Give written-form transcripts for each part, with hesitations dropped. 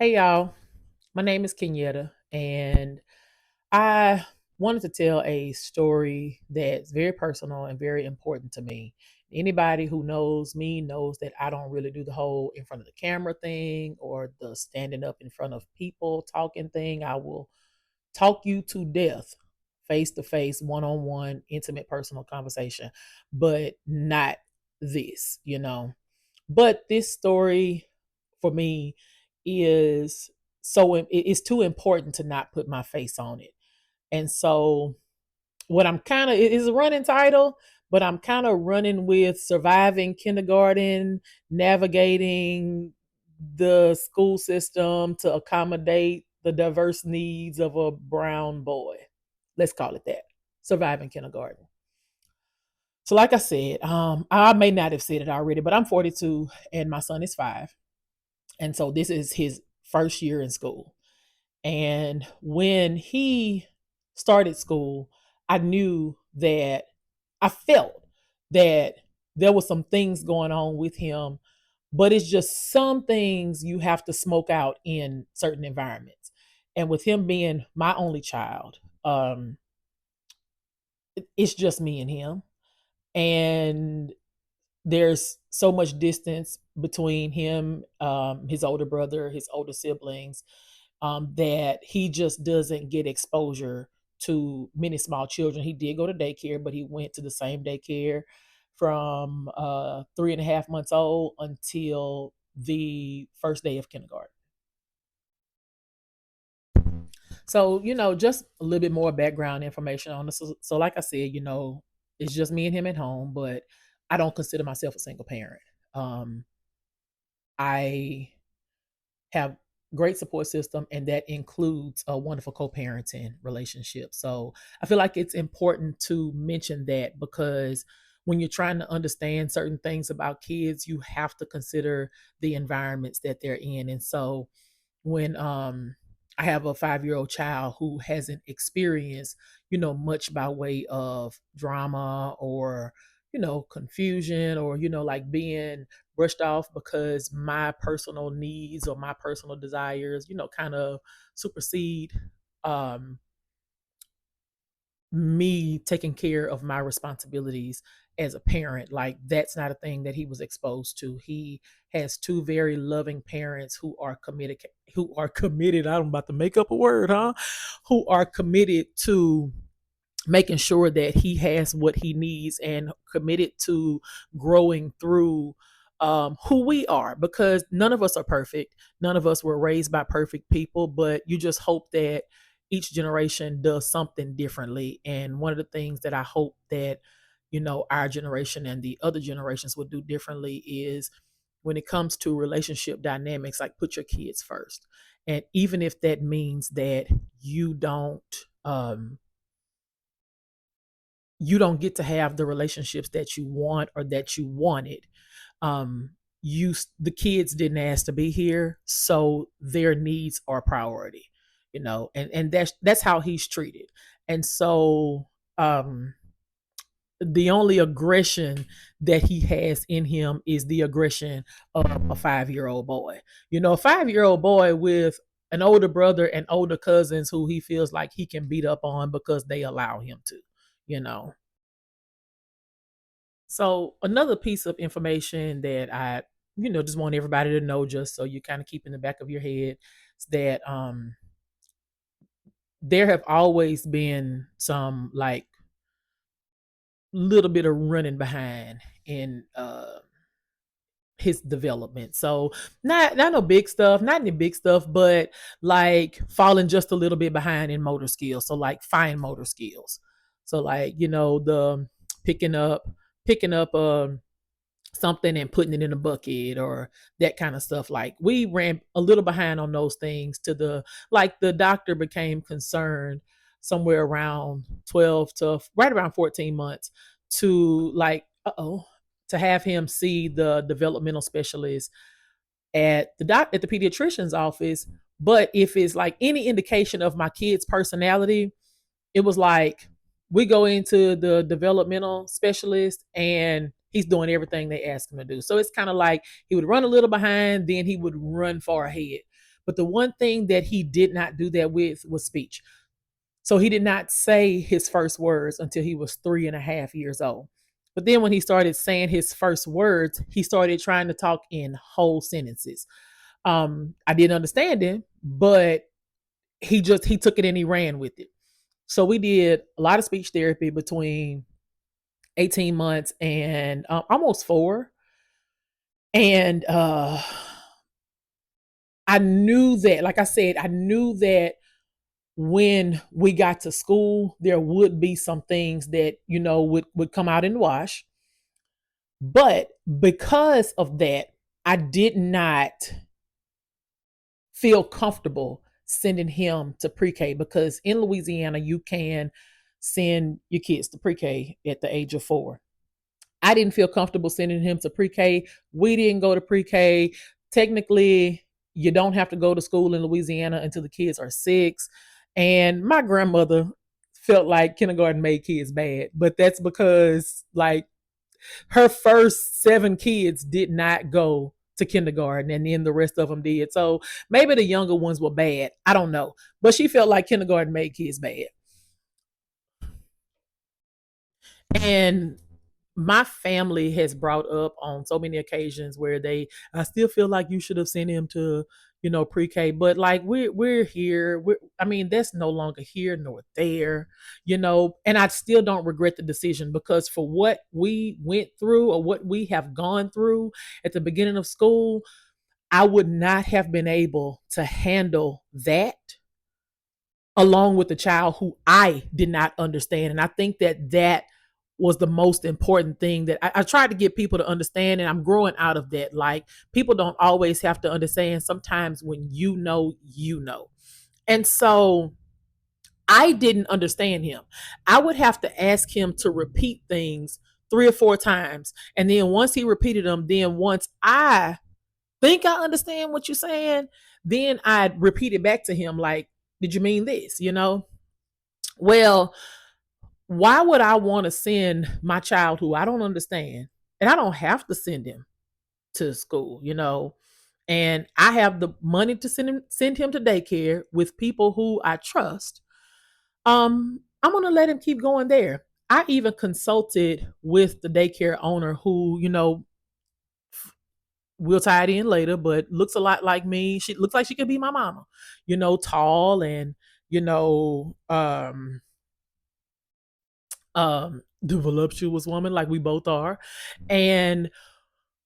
Hey y'all, my name is Kenyetta, and I wanted to tell a story that's very personal and very important to me. Anybody who knows me knows that I don't really do the whole in front of the camera thing or the standing up in front of people talking thing. I will talk you to death, face to face, one on one, intimate personal conversation, but not this. But this story for me is it's too important to not put my face on it. And so what I'm kind of it is a running title, but I'm kind of running with surviving kindergarten, navigating the school system to accommodate the diverse needs of a brown boy. Let's call it that. Surviving kindergarten. So like I said, I may not have said it already, but I'm 42 and my son is 5. And so this is his first year in school. And when he started school, I knew that I felt that there was some things going on with him, but it's just some things you have to smoke out in certain environments. And with him being my only child, it's just me and him. And there's so much distance between him, his older brother, his older siblings, that he just doesn't get exposure to many small children. He did go to daycare, but he went to the same daycare from 3.5 months old until the first day of kindergarten. So, just a little bit more background information on this. So like I said, it's just me and him at home, but I don't consider myself a single parent. Um, I have great support system, and that includes a wonderful co-parenting relationship. So I feel like it's important to mention that, because when you're trying to understand certain things about kids, you have to consider the environments that they're in. And so when I have a 5-year-old child who hasn't experienced, much by way of drama or, confusion, or, like being brushed off because my personal needs or my personal desires, kind of supersede um me taking care of my responsibilities as a parent. Like, that's not a thing that he was exposed to. He has two very loving parents who are committed. I'm about to make up a word, huh? Who are committed to making sure that he has what he needs, and committed to growing through who we are, because none of us are perfect. None of us were raised by perfect people, but you just hope that each generation does something differently. And one of the things that I hope that, our generation and the other generations would do differently is, when it comes to relationship dynamics, like, put your kids first. And even if that means that you don't, um, you don't get to have the relationships that you want or that you wanted. The kids didn't ask to be here, so their needs are priority, and that's how he's treated. And so, the only aggression that he has in him is the aggression of a 5-year-old boy. A 5-year-old boy with an older brother and older cousins who he feels like he can beat up on because they allow him to, you know. So another piece of information that I, just want everybody to know, just so you kind of keep in the back of your head, is that there have always been some, like, little bit of running behind in his development. So not no big stuff, not any big stuff, but like falling just a little bit behind in motor skills. So, like, fine motor skills. So, like, the picking up picking up something and putting it in a bucket, or that kind of stuff. Like, we ran a little behind on those things, to the doctor became concerned somewhere around 12 to right around 14 months, to, like, to have him see the developmental specialist at the pediatrician's office. But if it's like any indication of my kid's personality, it was like, we go into the developmental specialist and he's doing everything they ask him to do. So it's kind of like he would run a little behind, then he would run far ahead. But the one thing that he did not do that with was speech. So he did not say his first words until he was 3.5 years old. But then when he started saying his first words, he started trying to talk in whole sentences. I didn't understand him, but he took it and he ran with it. So we did a lot of speech therapy between 18 months and almost 4. And I knew that, like I said, I knew that when we got to school, there would be some things that, would come out in the wash. But because of that, I did not feel comfortable sending him to pre-K, because in Louisiana, you can send your kids to pre-K at the age of 4. I didn't feel comfortable sending him to pre-K. We didn't go to pre-K. Technically, you don't have to go to school in Louisiana until the kids are 6. And my grandmother felt like kindergarten made kids bad, but that's because like her first 7 kids did not go to kindergarten, and then the rest of them did. So maybe the younger ones were bad. I don't know. But she felt like kindergarten made kids bad. And my family has brought up on so many occasions where I still feel like you should have sent him to, pre-K, but like we're here. I mean, that's no longer here nor there, and I still don't regret the decision, because for what we went through or what we have gone through at the beginning of school, I would not have been able to handle that along with the child who I did not understand. And I think that was the most important thing that I tried to get people to understand. And I'm growing out of that. Like, people don't always have to understand. Sometimes when you know, you know. And so I didn't understand him. I would have to ask him to repeat things 3 or 4 times. And then once he repeated them, then once I think I understand what you're saying, then I'd repeat it back to him like, did you mean this? Well, why would I want to send my child who I don't understand? And I don't have to send him to school, and I have the money to send him to daycare with people who I trust. I'm gonna let him keep going there. I even consulted with the daycare owner who, we'll tie it in later, but looks a lot like me. She looks like she could be my mama, tall and, you know, um, the voluptuous woman like we both are. And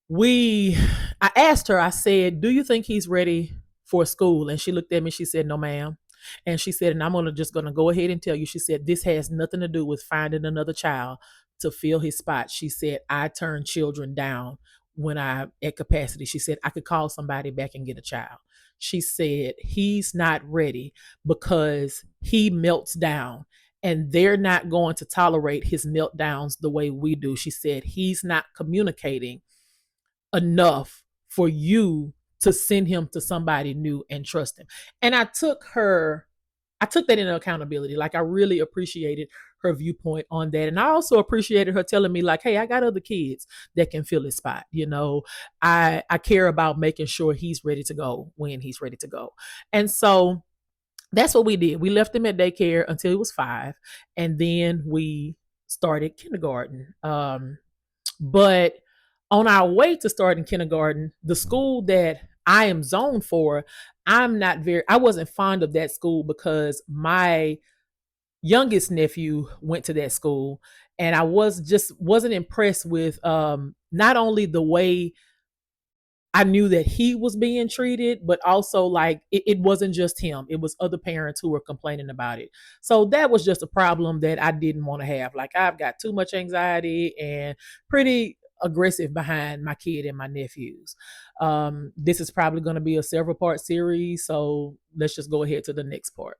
we I asked her, I said, do you think he's ready for school? And she looked at me, she said, no, ma'am. And she said, and I'm gonna go ahead and tell you, she said, this has nothing to do with finding another child to fill his spot. She said, I turn children down when I'm at capacity. She said, I could call somebody back and get a child. She said, he's not ready because he melts down, and they're not going to tolerate his meltdowns the way we do. She said, he's not communicating enough for you to send him to somebody new and trust him. And I took that into accountability. Like, I really appreciated her viewpoint on that. And I also appreciated her telling me, like, hey, I got other kids that can fill his spot. I care about making sure he's ready to go when he's ready to go. And so that's what we did. We left him at daycare until he was 5. And then we started kindergarten. But on our way to starting kindergarten, the school that I am zoned for, I wasn't fond of that school because my youngest nephew went to that school, and I wasn't impressed with not only the way I knew that he was being treated, but also like it wasn't just him. It was other parents who were complaining about it. So that was just a problem that I didn't want to have. Like, I've got too much anxiety and pretty aggressive behind my kid and my nephews. This is probably going to be a several part series. So let's just go ahead to the next part.